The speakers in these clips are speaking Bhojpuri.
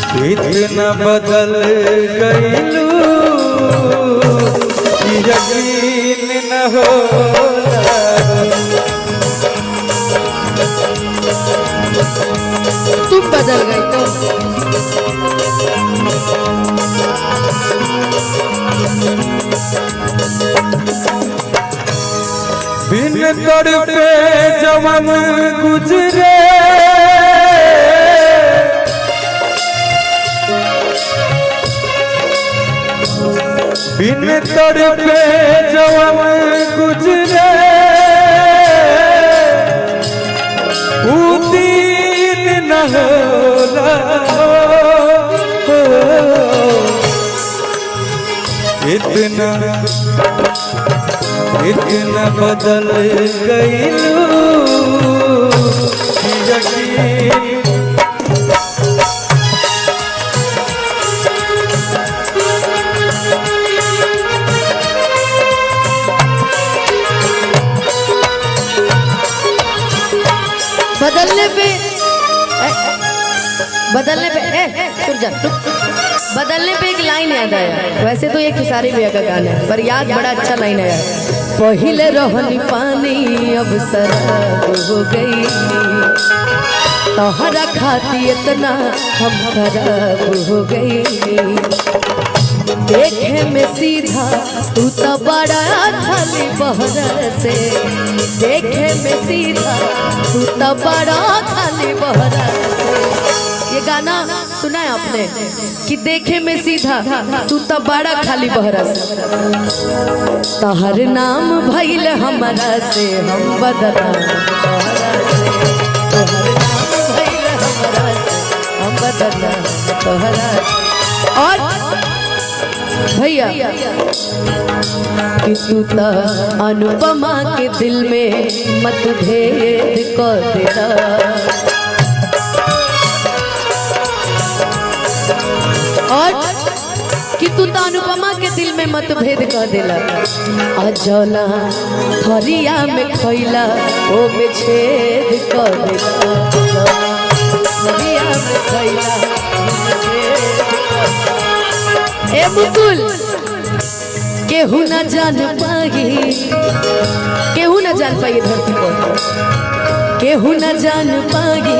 इतना बदल गईलू यकीन न होला। तुम बदल गई तो बिन तड़पे जवन गुजरे बिन तड़पे जवन गुजरे दिन न होला। इतना बदल गईलू यकीन। बदलने पे एक लाइन याद आया। वैसे तो ये खेसारी भैया का गाना है पर याद बड़ा अच्छा लाइन आया। पहिले रहनी पानी अब शराब हो गई, तोहरा खाती इतना हम खराब हो गई। देखे में सीधा तू तो बड़ा खाली बहरा से, देखे में सीधा तू तो बड़ा खाली बहरा से। ये गाना सुना है आपने कि देखे में सीधा तू तो बड़ा खाली बहरा से। तहर नाम भइल हमारा से हम बदला तोहरा से, तोहर नाम भइल हमारा से हम बदला तोहरा। और भैया कि तू तो अनुपमा के दिल में मतभेद कर देना। और कि तू तो अनुपमा के दिल में मतभेद कर देला। अजला थरिया में खैला ओ में छेद कर देला। थरिया में खैला ए मुकुल केहू न जान पाई, केहू न जान पाई धरती पर, केहू न जान पाई।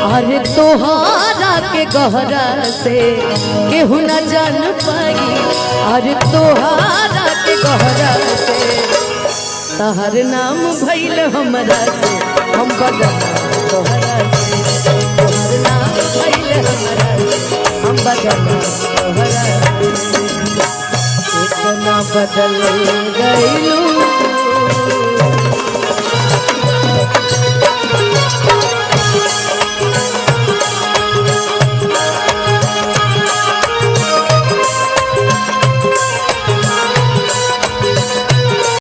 अरे तोहारा के गहरा से केहू न जान पाई, अरे तोहारा के गहरा से। तहर नाम भइल हमरा से हम बदला तोहरा से, तोहर नाम भइल हमरा से हम बदला तोहरा से। इतना बदल गईलू